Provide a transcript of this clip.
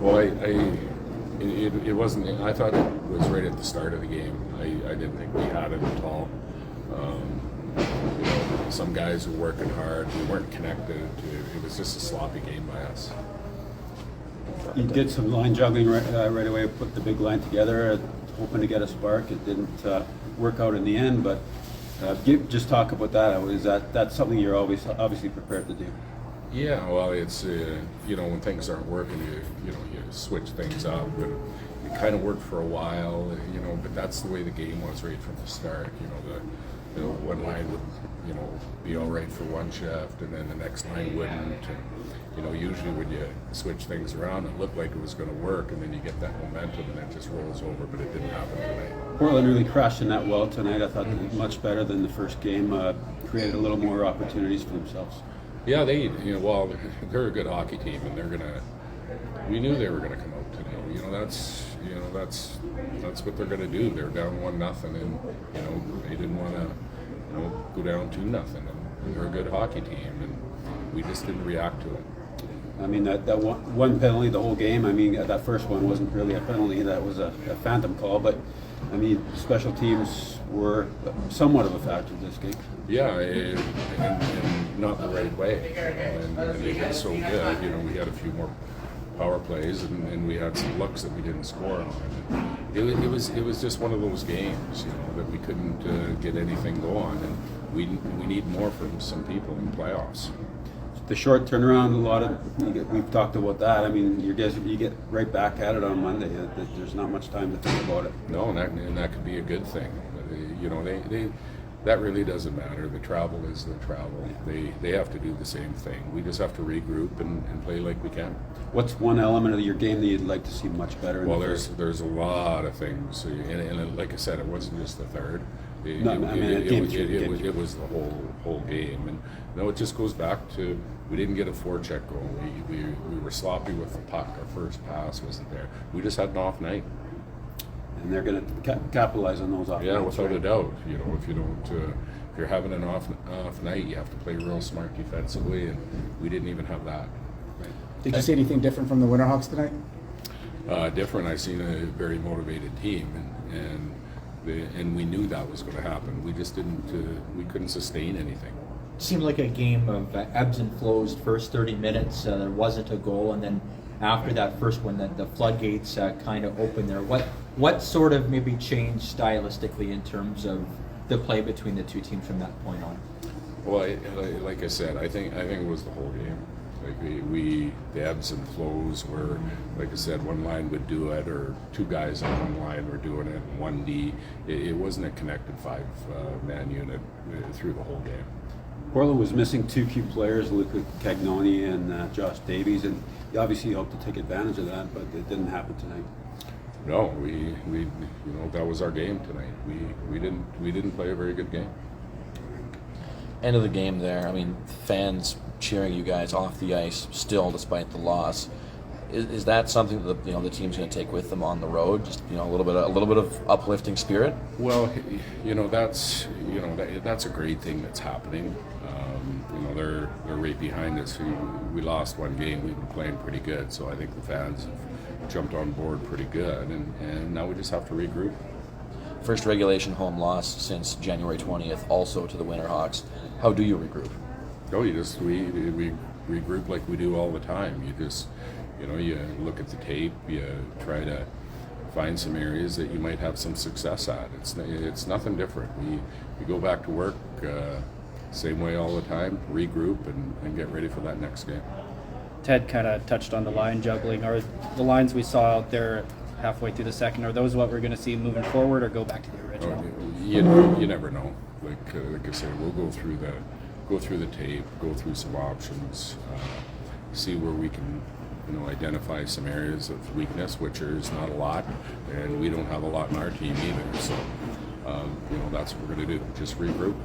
Well, it wasn't. I thought it was right at the start of the game. I didn't think we had it at all. Some guys were working hard. We weren't connected. It was just a sloppy game by us. You did some line juggling right away, put the big line together, hoping to get a spark. It didn't work out in the end, but just talk about that. That's something you're always obviously prepared to do. Yeah, well, it's when things aren't working, you switch things up, and it kind of worked for a while, but that's the way the game was right from the start. One line would be all right for one shift, and then the next line wouldn't. And, usually when you switch things around, it looked like it was going to work, and then you get that momentum, and it just rolls over. But it didn't happen tonight. Portland really crashed in that well tonight. I thought they did much better than the first game. Created a little more opportunities for themselves. Yeah, they're a good hockey team, and we knew they were going to come out today. That's what they're going to do. They're down 1-0, and they didn't want to go down 2-0, and they're a good hockey team, and we just didn't react to it. I mean, that one penalty the whole game. I mean, that first one wasn't really a penalty. That was a phantom call, but I mean, special teams were somewhat of a factor in this game. Yeah, and not the right way. And they did so good. We had a few more power plays, and we had some looks that we didn't score on. It was just one of those games, that we couldn't get anything going, and we need more from some people in playoffs. The short turnaround, we've talked about that. I mean, you get right back at it on Monday. There's not much time to think about it. No, and that could be a good thing. That really doesn't matter. The travel is the travel. They have to do the same thing. We just have to regroup and play like we can. What's one element of your game that you'd like to see much better? Well, there's a lot of things, and like I said, it wasn't just the third. It was the whole game, and it just goes back to we didn't get a forecheck going. We were sloppy with the puck. Our first pass wasn't there. We just had an off night. And they're going to capitalize on those off nights. Yeah, without a doubt. If you don't, if you're having an off night, you have to play real smart defensively, and we didn't even have that. Right. Did you see anything different from the Winterhawks tonight? Different. I seen a very motivated team, and we knew that was going to happen. We just didn't. We couldn't sustain anything. Seemed like a game of ebbs and flows. First 30 minutes, there wasn't a goal, and then after that first one, the floodgates kind of opened there. What sort of maybe changed stylistically in terms of the play between the two teams from that point on? Well, like I said, I think it was the whole game. Like the ebbs and flows were, like I said, one line would do it, or two guys on one line were doing it, 1D. It wasn't a connected five-man unit through the whole game. Portland was missing two key players, Luca Cagnoni and Josh Davies, and you obviously hoped to take advantage of that, but it didn't happen tonight. No, we that was our game tonight. We didn't play a very good game. End of the game there. I mean, fans cheering you guys off the ice still, despite the loss. Is that something that the team's going to take with them on the road? Just a little bit of uplifting spirit. Well, that's a great thing that's happening. They're right behind us. We lost one game. We've been playing pretty good, so I think the fans have jumped on board pretty good, and now we just have to regroup. First regulation home loss since January 20th, also to the Winterhawks. How do you regroup? Oh, we regroup like we do all the time. You just you look at the tape, you try to find some areas that you might have some success at. It's nothing different. We go back to work same way all the time, regroup and get ready for that next game. Ted kind of touched on the line juggling. Are the lines we saw out there halfway through the second, are those what we're going to see moving forward, or go back to the original? You never know. Like I said, we'll go through the tape, go through some options, see where we can identify some areas of weakness, which is not a lot, and we don't have a lot in our team either. So that's what we're going to do, just regroup.